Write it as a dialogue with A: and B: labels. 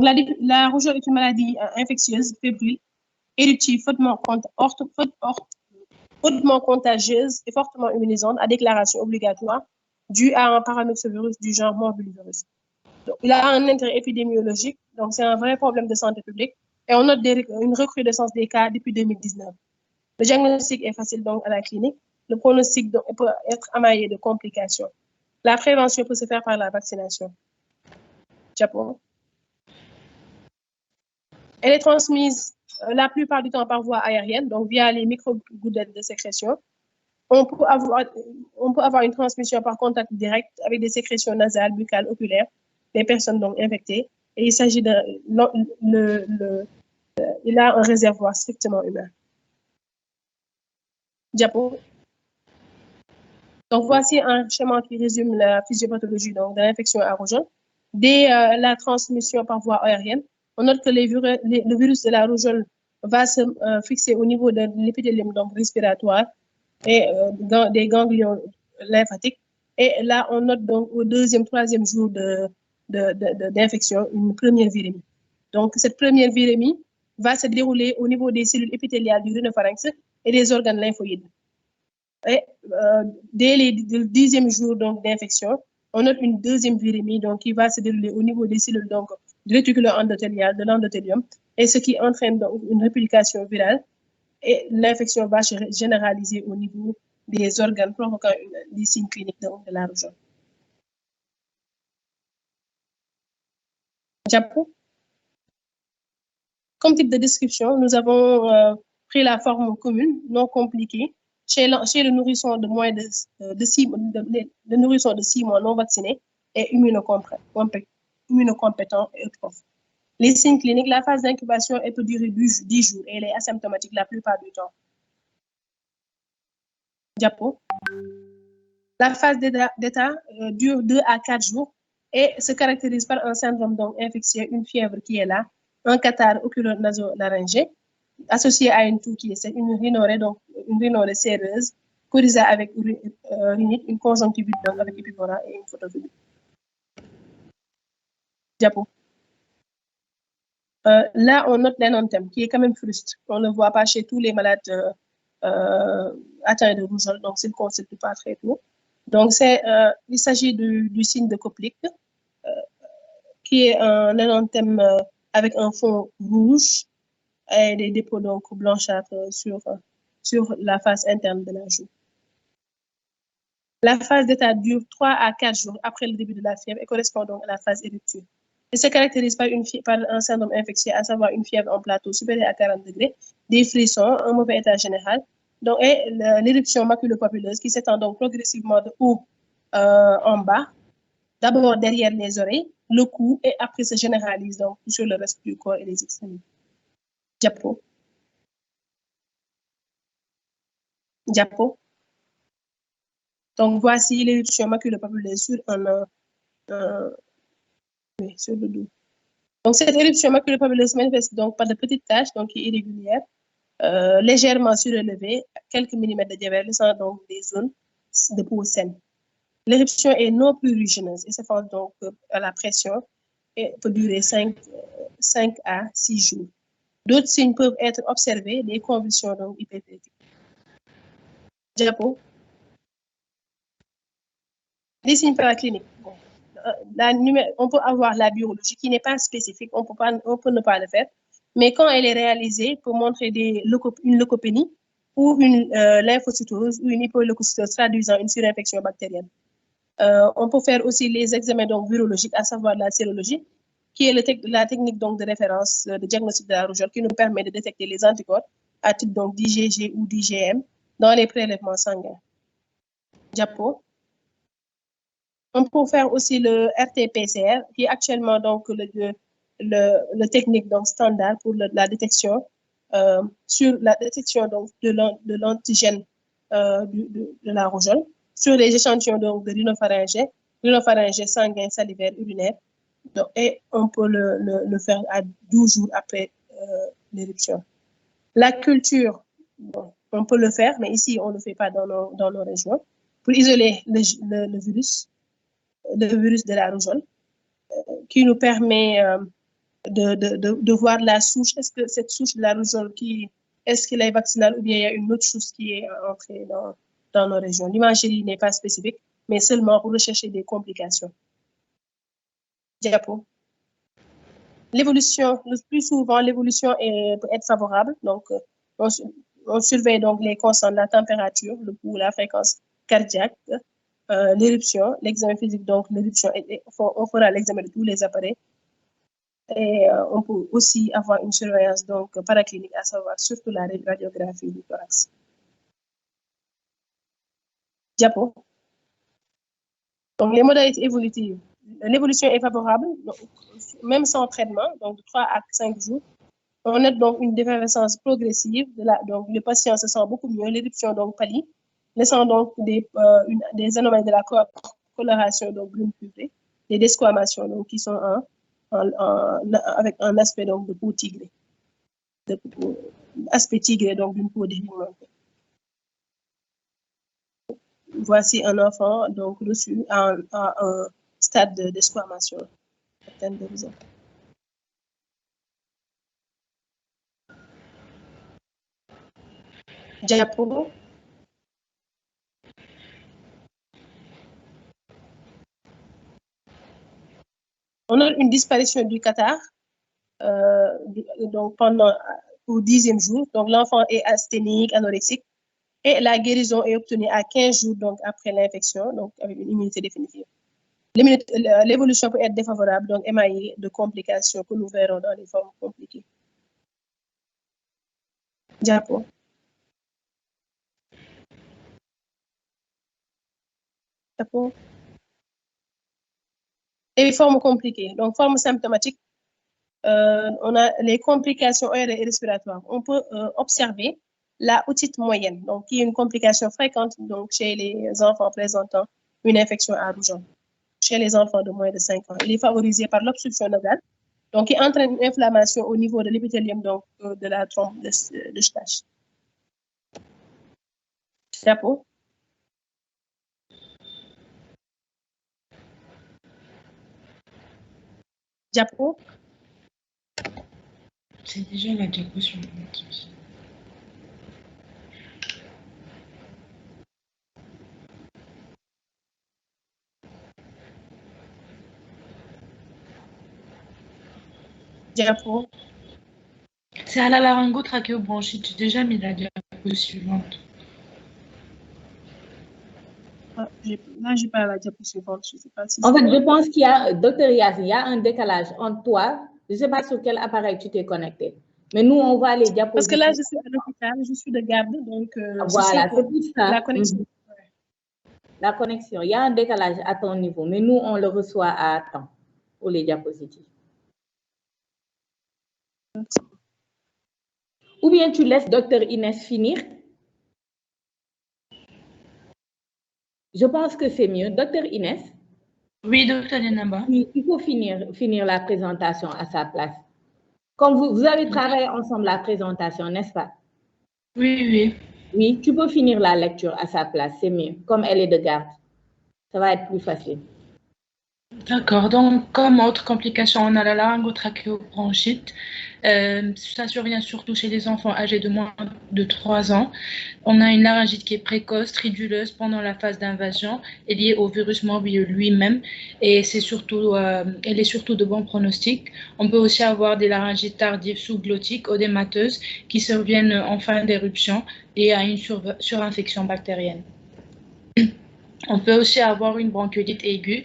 A: La rougeole est une maladie infectieuse, fébrile, éruptive, hautement contagieuse et fortement immunisante à déclaration obligatoire due à un paramyxovirus du genre morbillivirus. Donc, il a un intérêt épidémiologique, donc c'est un vrai problème de santé publique et on note une recrudescence des cas depuis 2019. Le diagnostic est facile donc à la clinique. Le pronostic donc, peut être émaillé de complications. La prévention peut se faire par la vaccination. Japon. Elle est transmise la plupart du temps par voie aérienne, donc via les micro-gouttelettes de sécrétion. On peut avoir une transmission par contact direct avec des sécrétions nasales, buccales, oculaires des personnes donc infectées. Et il s'agit de... il a un réservoir strictement humain. Diapo. Donc, voici un schéma qui résume la physiopathologie donc, de l'infection à rougeole. Dès la transmission par voie aérienne, on note que le virus de la rougeole va se fixer au niveau de l'épithélium respiratoire et des ganglions lymphatiques. Et là, on note donc au deuxième, troisième jour d'infection une première virémie. Donc, cette première virémie va se dérouler au niveau des cellules épithéliales du rhinopharynx et des organes lymphoïdes. Et dès le 10e jour d'infection, on note une deuxième virémie donc, qui va se dérouler au niveau des cellules donc, du réticulum endothélial, de l'endothélium, et ce qui entraîne donc, une réplication virale. Et l'infection va se généraliser au niveau des organes provoquant des signes cliniques donc, de la rougeole. Japon. Comme type de description, nous avons pris la forme commune, non compliquée, chez le nourrisson de moins de 6 mois non vacciné et immunocompétent et prof. Les signes cliniques, la phase d'incubation peut durer 10 jours et elle est asymptomatique la plupart du temps. Diapo. La phase d'état dure 2 à 4 jours et se caractérise par un syndrome donc infectieux, une fièvre qui est là, un catarrhe oculo-naso-laryngé, associé à une toux qui est une rhinorrhée, donc une rhinorrhée séreuse, coryza avec rhinite, une conjonctivite donc avec épivora et une photophobie. Diapo. Là, on note l'énontème qui est quand même fruste. On ne le voit pas chez tous les malades atteints de rougeole, donc c'est ne constitue pas très tôt. Donc, il s'agit du signe de Koplik, qui est un énontème avec un fond rouge et des dépôts donc blanchâtres sur la face interne de la joue. La phase d'état dure 3 à 4 jours après le début de la fièvre et correspond donc à la phase éruptive. Il se caractérise par un syndrome infectieux, à savoir une fièvre en plateau supérieur à 40 degrés, des frissons, un mauvais état général, donc, et l'éruption maculopapuleuse qui s'étend donc progressivement de haut en bas, d'abord derrière les oreilles, le cou, et après se généralise donc sur le reste du corps et les extrémités. Diapo. Diapo. Donc, voici l'éruption maculopapuleuse sur sur le dos. Donc, cette éruption maculopapuleuse se manifeste donc par de petites taches donc irrégulières, légèrement surélevées, quelques millimètres de diamètre, laissant donc des zones de peau saine. L'éruption est non prurigineuse et se forme donc à la pression et peut durer 5 à 6 jours. D'autres signes peuvent être observés, des convulsions donc hyperthétiques. Diapo. Les signes paracliniques. Bon. On peut avoir la biologie qui n'est pas spécifique, on peut ne pas le faire, mais quand elle est réalisée, pour montrer une leucopénie ou une lymphocytose ou une hypoleucocytose traduisant une surinfection bactérienne. On peut faire aussi les examens donc, virologiques, à savoir la sérologie, qui est la technique donc, de référence de diagnostic de la rougeole qui nous permet de détecter les anticorps à type d'IgG ou d'IgM dans les prélèvements sanguins. Diapo. On peut faire aussi le RT-PCR, qui est actuellement donc le technique donc, standard pour la détection, sur la détection donc, de l'antigène de la rougeole, sur les échantillons donc, de rhinopharyngé sanguin, salivaire, urinaire. Donc, et on peut le faire à 12 jours après l'éruption. La culture, bon, on peut le faire, mais ici, on ne le fait pas dans nos régions, pour isoler le virus de la rougeole, qui nous permet de voir la souche. Est-ce que cette souche de la rougeole est-ce qu'elle est vaccinale ou bien il y a une autre chose qui est entrée dans nos régions. L'imagerie n'est pas spécifique, mais seulement pour rechercher des complications. Diapo. L'évolution, le plus souvent, l'évolution peut être favorable. Donc, on surveille donc les constants de la température, le pouls, la fréquence cardiaque, l'éruption, l'examen physique, donc l'éruption, on fera l'examen de tous les appareils. Et on peut aussi avoir une surveillance donc paraclinique, à savoir surtout la radiographie du thorax. Diapo. Donc, les modalités évolutives. L'évolution est favorable, donc, même sans traitement, donc de 3 à 5 jours. On a donc une déférvescence progressive. Donc, le patient se sent beaucoup mieux, l'éruption donc pâlit, laissant donc des anomalies de la coloration, donc brune cuivrée, des desquamations donc, qui sont avec un aspect donc, de peau tigrée. Aspect tigré, donc d'une peau dépigmentée. Voici un enfant donc reçu à un stade de desquamation. Diapo. On a une disparition du catarrhe donc au 10e jour. Donc l'enfant est asthénique, anorexique, et la guérison est obtenue à 15 jours donc après l'infection, donc avec une immunité définitive. L'évolution peut être défavorable, donc émaillée de complications que nous verrons dans les formes compliquées. Diapo. Diapo. Et les formes compliquées. Donc, formes symptomatiques, on a les complications aériennes et respiratoires. On peut observer la otite moyenne, donc qui est une complication fréquente donc, chez les enfants présentant une infection à rougeole, chez les enfants de moins de 5 ans. Il est favorisé par l'obstruction nasale, donc qui entraîne une inflammation au niveau de l'épithélium donc de la trompe de Stache. Diapo. Diapo.
B: C'est déjà la diapo suivante.
A: Diapo.
B: C'est à la laryngotrachéobronchite. J'ai déjà mis la diapo suivante.
A: Là, je n'ai pas la diapo suivante. Je sais pas si
C: en fait, je pense qu'il y a, Dr. Yas, il y a un décalage entre toi. Je ne sais pas sur quel appareil tu t'es connecté. Mais nous, on va les diapositives.
A: Parce que là, je suis à l'hôpital, je suis de garde, donc
C: voilà, c'est tout ça.
A: La connexion.
C: La connexion, il y a un décalage à ton niveau, mais nous, on le reçoit à temps pour les diapositives. Ou bien tu laisses Dr. Inès finir. Je pense que c'est mieux. Dr. Inès.
B: Oui, Dr. Yenaba.
C: Il faut finir la présentation à sa place. Comme vous avez travaillé ensemble la présentation, n'est-ce pas?
B: Oui, oui.
C: Oui, tu peux finir la lecture à sa place, c'est mieux. Comme elle est de garde, ça va être plus facile.
B: D'accord. Donc, comme autre complication, on a la laryngotrachéobronchite. Ça survient surtout chez les enfants âgés de moins de 3 ans. On a une laryngite qui est précoce, triduleuse pendant la phase d'invasion et liée au virus morbilleux lui-même. Et c'est surtout, elle est surtout de bon pronostic. On peut aussi avoir des laryngites tardives sous-glottiques, odémateuses, qui surviennent en fin d'éruption et à une surinfection bactérienne. On peut aussi avoir une bronchiolite aiguë